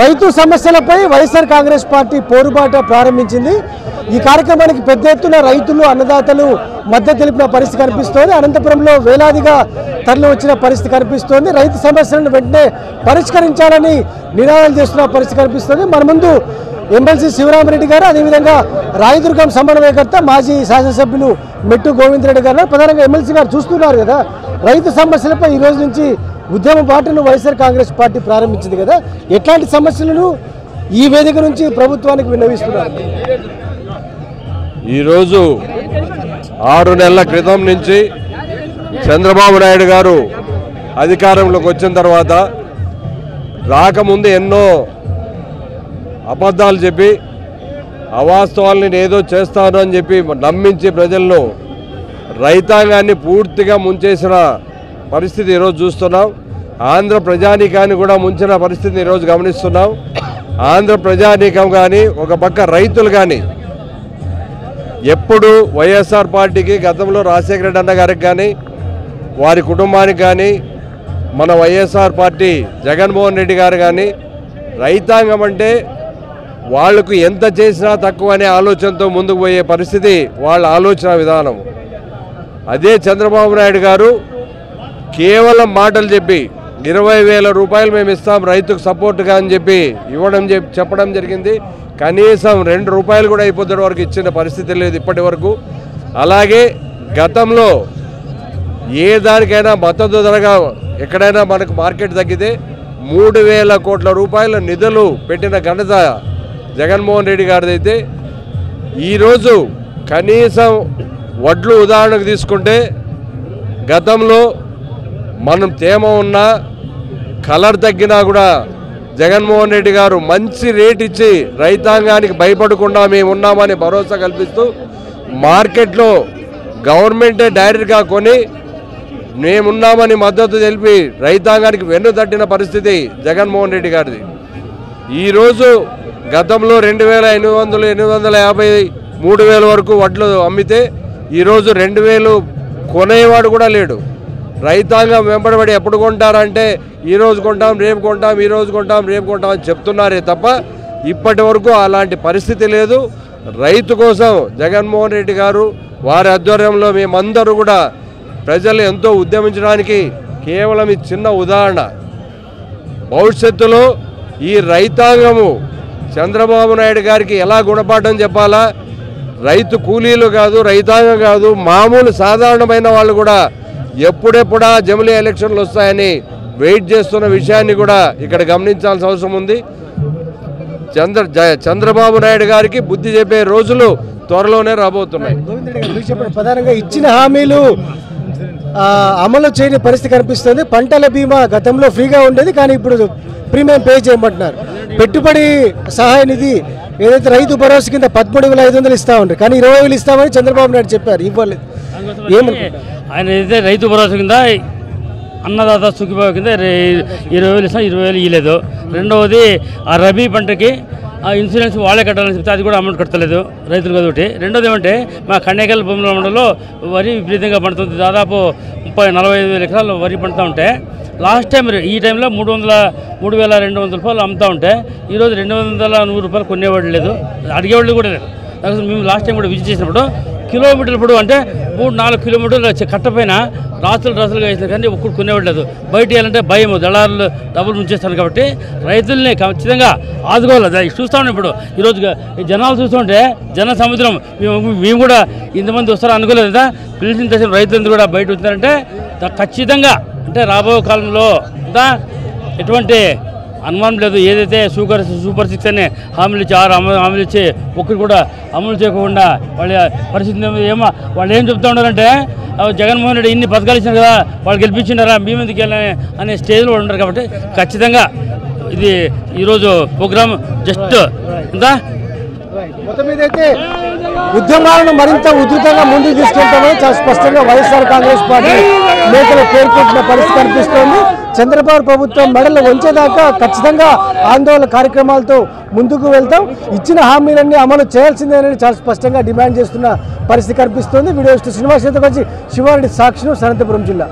రైతు సమస్యలపై వైఎస్ఆర్ కాంగ్రెస్ పార్టీ పోరుబాట ప్రారంభించింది। ఈ కార్యక్రమానికి పెద్ద ఎత్తున రైతులు అన్నదాతలు మద్దతు తెలిపిన పరిస్థితి కనిపిస్తోంది। అనంతపురంలో వేలాదిగా తరలి వచ్చిన పరిస్థితి కనిపిస్తోంది। రైతు సమస్యలను వెంటనే పరిష్కరించాలని నినాదాలు చేస్తున్న పరిస్థితి కనిపిస్తోంది। మన ముందు ఎమ్మెల్సీ శివరామరెడ్డి గారు, అదేవిధంగా రాయదుర్గం సమన్వయకర్త మాజీ శాసనసభ్యులు మెట్టు గోవిందరెడ్డి గారు, ప్రధానంగా ఎమ్మెల్సీ గారు చూస్తున్నారు కదా, రైతు సమస్యలపై ఈ రోజు నుంచి ఉద్యమ బాటను వైఎస్ఆర్ కాంగ్రెస్ పార్టీ ప్రారంభించింది కదా, ఎట్లాంటి సమస్యలను ఈ వేదిక నుంచి ప్రభుత్వానికి విన్నవిస్తున్నారు? ఈరోజు 6 నెలల క్రితం నుంచి చంద్రబాబు నాయుడు గారు అధికారంలోకి వచ్చిన తర్వాత రాకముందు ఎన్నో అబద్ధాలు చెప్పి అవాస్తవాల్ని ఏదో చేస్తాను అని చెప్పి నమ్మించి ప్రజలను రైతాంగాన్ని పూర్తిగా ముంచేసిన పరిస్థితి ఈరోజు చూస్తున్నాం। ఆంధ్ర ప్రజానీకాన్ని కూడా ముంచిన పరిస్థితిని ఈరోజు గమనిస్తున్నాం। ఆంధ్ర ప్రజానీకం కానీ ఒక పక్క రైతులు కానీ ఎప్పుడు వైఎస్ఆర్ పార్టీకి గతంలో రాజశేఖర రెడ్డి అన్న గారికి కానీ వారి కుటుంబానికి కానీ మన వైఎస్ఆర్ పార్టీ జగన్మోహన్ రెడ్డి గారు కానీ రైతాంగం అంటే వాళ్లకు ఎంత చేసినా తక్కువ అనే ఆలోచనతో ముందుకు పోయే పరిస్థితి వాళ్ళ ఆలోచన విధానం। అదే చంద్రబాబు నాయుడు గారు కేవలం మాటలు చెప్పి 20,000 రూపాయలు మేము ఇస్తాం రైతుకు సపోర్ట్గా అని చెప్పి చెప్పడం జరిగింది। కనీసం 2 రూపాయలు కూడా అయిపోతున్న వరకు ఇచ్చిన పరిస్థితి లేదు ఇప్పటి వరకు। అలాగే గతంలో ఏ దానికైనా మద్దతు ధరగా ఎక్కడైనా మనకు మార్కెట్ తగ్గితే 3,000 కోట్ల రూపాయల నిధులు పెట్టిన ఘనత జగన్మోహన్ రెడ్డి గారిదైతే, ఈరోజు కనీసం వడ్లు ఉదాహరణకు తీసుకుంటే గతంలో మనం తేమ ఉన్నా కలర్ తగ్గినా కూడా జగన్మోహన్ రెడ్డి గారు మంచి రేట్ ఇచ్చి రైతాంగానికి భయపడకుండా మేము ఉన్నామని భరోసా కల్పిస్తూ మార్కెట్లో గవర్నమెంటే డైరెక్ట్గా కొని మేమున్నామని మద్దతు తెలిపి రైతాంగానికి వెన్ను తట్టిన పరిస్థితి జగన్మోహన్ రెడ్డి గారిది। ఈరోజు గతంలో 2,800, 850, 3,000 వరకు వడ్లు అమ్మితే ఈరోజు 2,000 కొనేవాడు కూడా లేడు। రైతాంగం వెంబడబడి ఎప్పుడు కొంటారంటే ఈరోజు కొంటాం రేపు కొంటాం, ఈరోజు కొంటాం రేపు కొంటాం అని చెప్తున్నారే తప్ప ఇప్పటి వరకు అలాంటి పరిస్థితి లేదు। రైతు కోసం జగన్మోహన్ రెడ్డి గారు వారి ఆధ్వర్యంలో మేమందరూ కూడా ప్రజలు ఎంతో ఉద్యమించడానికి కేవలం ఈ చిన్న ఉదాహరణ। భవిష్యత్తులో ఈ రైతాంగము చంద్రబాబు నాయుడు గారికి ఎలా గుణపాఠం చెప్పాలా, రైతు కూలీలు కాదు, రైతాంగం కాదు, మామూలు సాధారణమైన వాళ్ళు కూడా ఎప్పుడెప్పుడా జమిలీ ఎలక్షన్లు వస్తాయని వెయిట్ చేస్తున్న విషయాన్ని కూడా ఇక్కడ గమనించాల్సిన అవసరం ఉంది। చంద్రబాబు నాయుడు గారికి బుద్ధి చెప్పే రోజులు త్వరలోనే రాబోతున్నాయి। ప్రధానంగా ఇచ్చిన హామీలు అమలు చేయని పరిస్థితి కనిపిస్తుంది। పంటల బీమా గతంలో ఫ్రీగా ఉండేది, కానీ ఇప్పుడు ప్రీమియం పే చేయమంటున్నారు। పెట్టుబడి సహాయ నిధి ఏదైతే రైతు భరోసా కింద 13,500 ఇస్తా ఉంటారు, కానీ 20,000 ఇస్తామని చంద్రబాబు నాయుడు చెప్పారు, ఇవ్వలేదు। ఆయన ఏదైతే రైతు భరోసా కింద అన్నదాత సుఖీభావ కింద 20,000 ఇస్తాం, 20,000 ఇవ్వలేదు। రెండవది ఆ రబీ పంటకి ఆ ఇన్సూరెన్స్ వాళ్ళే కట్టాలని చెప్తే అది కూడా అమౌంట్ కట్టలేదు రైతులు కాబట్టి। రెండోది ఏమంటే మా కన్నేకల్ భూముల మండలంలో వరి విపరీతంగా పండుతుంది, దాదాపు 30-45 ఎకరాలు వరి పండుతూ ఉంటే లాస్ట్ టైం ఈ టైంలో 3,200 రూపాయలు అమ్ముతూ ఉంటే ఈరోజు 210 రూపాయలు కొనేవాడు లేదు, అడిగేవాళ్ళు కూడా లేదు। మేము లాస్ట్ టైం కూడా విజిట్ చేసినప్పుడు కిలోమీటర్లు ఇప్పుడు అంటే 3-4 కిలోమీటర్లు కట్టపైన రాసులుగా వేసినా కానీ ఒక్కడు కొనేవాడలేదు। బయట వెళ్ళాలంటే భయం, దళారులు డబ్బులు ముంచేస్తాను కాబట్టి రైతుల్ని ఖచ్చితంగా ఆదుకోవాలి। చూస్తా ఉన్నాం ఇప్పుడు ఈరోజు జనాలు చూస్తుంటే జన సముద్రం, మేము కూడా ఇంతమంది వస్తారో అనుకోలేదు కదా, పిలిచిన దశ రైతులందరూ కూడా బయట వచ్చారంటే ఖచ్చితంగా అంటే రాబోయే కాలంలో ఎటువంటి అనుమానం లేదు। ఏదైతే సూపర్ 6 అనే హామీలు ఇచ్చి 6 హామీలు ఇచ్చి ఒక్కరు కూడా అమలు చేయకుండా వాళ్ళ పరిస్థితి ఏమో వాళ్ళు ఏం చెప్తా ఉన్నారంటే జగన్మోహన్ రెడ్డి ఇన్ని పథకాలు ఇచ్చినారు కదా, వాళ్ళు గెలిపించినారా, మీ ముందుకు వెళ్ళాలి అనే స్టేజ్లో ఉన్నారు కాబట్టి ఖచ్చితంగా ఇది ఈరోజు ప్రోగ్రామ్ జస్ట్ ఇంత మొత్తం మీదైతే ఉద్యమాలను మరింత ఉధృతంగా ముందుకు తీసుకెళ్తామని చాలా స్పష్టంగా వైఎస్ఆర్ కాంగ్రెస్ పార్టీ నేతలు పేర్కొంటున్న పరిస్థితి కనిపిస్తోంది। చంద్రబాబు ప్రభుత్వం మెడలు వంచేదాకా ఖచ్చితంగా ఆందోళన కార్యక్రమాలతో ముందుకు వెళ్తాం, ఇచ్చిన హామీలన్నీ అమలు చేయాల్సిందేనని చాలా స్పష్టంగా డిమాండ్ చేస్తున్న పరిస్థితి కనిపిస్తోంది। వీడియో శ్రీనివాస్ వచ్చి శివారెడ్డి, సాక్షి, అనంతపురం జిల్లా।